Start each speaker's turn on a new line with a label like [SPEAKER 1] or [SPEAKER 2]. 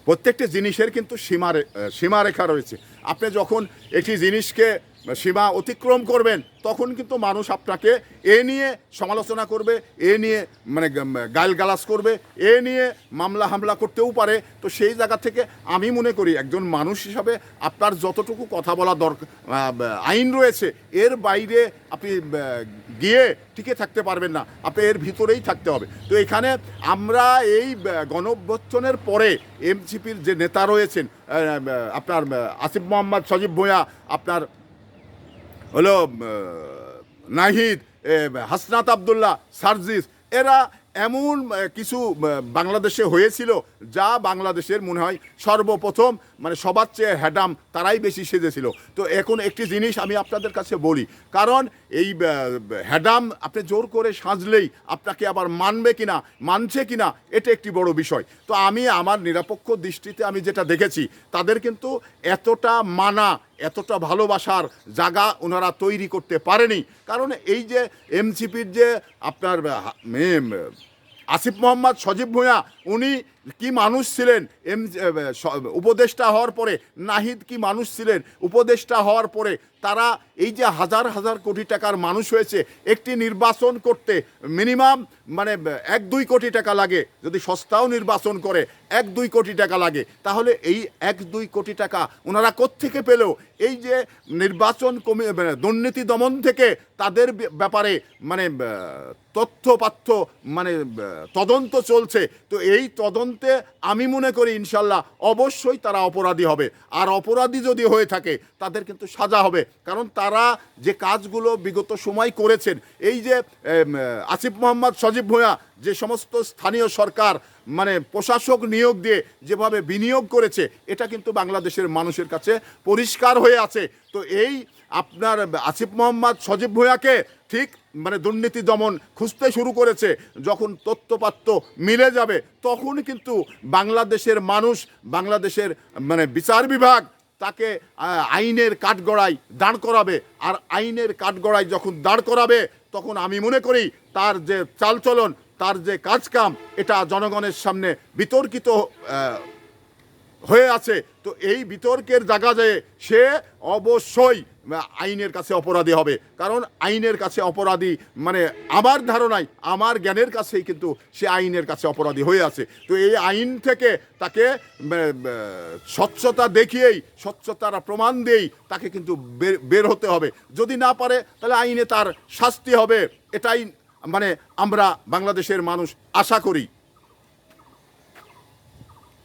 [SPEAKER 1] প্রত্যেকটি জিনিসের কিন্তু সীমারেখা রয়েছে। আপনি যখন একটি জিনিসকে সীমা অতিক্রম করবেন তখন কিন্তু মানুষ আপনাকে এ নিয়ে সমালোচনা করবে, এ নিয়ে মানে গালগালাজ করবে, এ নিয়ে মামলা হামলা করতেও পারে। তো সেই জায়গা থেকে আমি মনে করি একজন মানুষ হিসাবে আপনার যতটুকু কথা বলা দরকার আইন রয়েছে এর বাইরে আপনি গিয়ে টিকে থাকতে পারবেন না, আপনি এর ভিতরেই থাকতে হবে। তো এখানে আমরা এই গণঅভ্যুত্থানের পরে এনসিপির যে নেতা রয়েছেন আপনার আসিফ মোহাম্মদ সজীব ভূঁইয়া, আপনার হলো নাহিদ, হাসনাত আবদুল্লাহ, সার্জিস, এরা এমন কিছু বাংলাদেশে হয়েছিল যা বাংলাদেশের মনে হয় সর্বপ্রথম মানে সবার চেয়ে হ্যাডাম তারাই বেশি সেজেছিল। তো এখন একটি জিনিস আমি আপনাদের কাছে বলি, কারণ এই হ্যাডাম আপনি জোর করে সাজলেই আপনাকে আবার মানবে কিনা, মানছে কিনা, এটা একটি বড় বিষয়। তো আমি আমার নিরপেক্ষ দৃষ্টিতে আমি যেটা দেখেছি, তাদের কিন্তু এতটা মানা, এতটা ভালোবাসার জায়গা ওনারা তৈরি করতে পারেনি। কারণ এই যে এনসিপির যে আপনার আসিফ মোহাম্মদ সজীব ভূঁইয়া, উনি কি মানুষ ছিলেন উপদেষ্টা হওয়ার পরে, নাহিদ কি মানুষ ছিলেন উপদেষ্টা হওয়ার পরে, তারা এই যে হাজার হাজার কোটি টাকার মানুষ হয়েছে, একটি নির্বাচন করতে মিনিমাম মানে 1-2 কোটি টাকা লাগে, যদি সস্তাও নির্বাচন করে 1-2 কোটি টাকা লাগে। তাহলে এই 1-2 কোটি টাকা ওনারা কোত্থেকে পেল? এই যে নির্বাচন দুর্নীতি দমন থেকে তাদের ব্যাপারে মানে তথ্যপাত্য মানে তদন্ত চলছে। তো এই তদন্তে আমি মনে করি ইনশাল্লাহ অবশ্যই তারা অপরাধী হবে, আর অপরাধী যদি হয়ে থাকে তাদের কিন্তু সাজা হবে। কারণ তারা যে কাজগুলো বিগত সময় করেছেন, এই যে আসিফ মোহাম্মদ সজীব ভূঁইয়া যে সমস্ত স্থানীয় সরকার মানে প্রশাসক নিয়োগ দিয়ে যেভাবে বিনিয়োগ করেছে, এটা কিন্তু বাংলাদেশের মানুষের কাছে পরিষ্কার হয়ে আছে। তো এই আপনার আসিফ মোহাম্মদ সজীব ভূঁইয়াকে ঠিক মানে দুর্নীতি দমন খুঁজতে শুরু করেছে, যখন তথ্যপাত্য মিলে যাবে তখন কিন্তু বাংলাদেশের মানুষ, বাংলাদেশের মানে বিচার বিভাগ তাকে আইনের কাঠগড়ায় দাঁড় করাবে। আর আইনের কাঠগড়ায় যখন দাঁড় করাবে তখন আমি মনে করি তার যে চালচলন, তার যে কাজকাম, এটা জনগণের সামনে বিতর্কিত হয়ে আছে। তো এই বিতর্কের জায়গা যেয়ে সে অবশ্যই আইনের কাছে অপরাধী হবে। কারণ আইনের কাছে অপরাধী মানে আমার ধারণায়, আমার জ্ঞানের কাছেই কিন্তু সে আইনের কাছে অপরাধী হয়ে আছে। তো এই আইন থেকে তাকে স্বচ্ছতা দেখিয়েই, স্বচ্ছতার প্রমাণ দিয়েই তাকে কিন্তু বের হতে হবে। যদি না পারে তাহলে আইনে তার শাস্তি হবে। এটাই মানে আমরা বাংলাদেশের মানুষ আশা করি।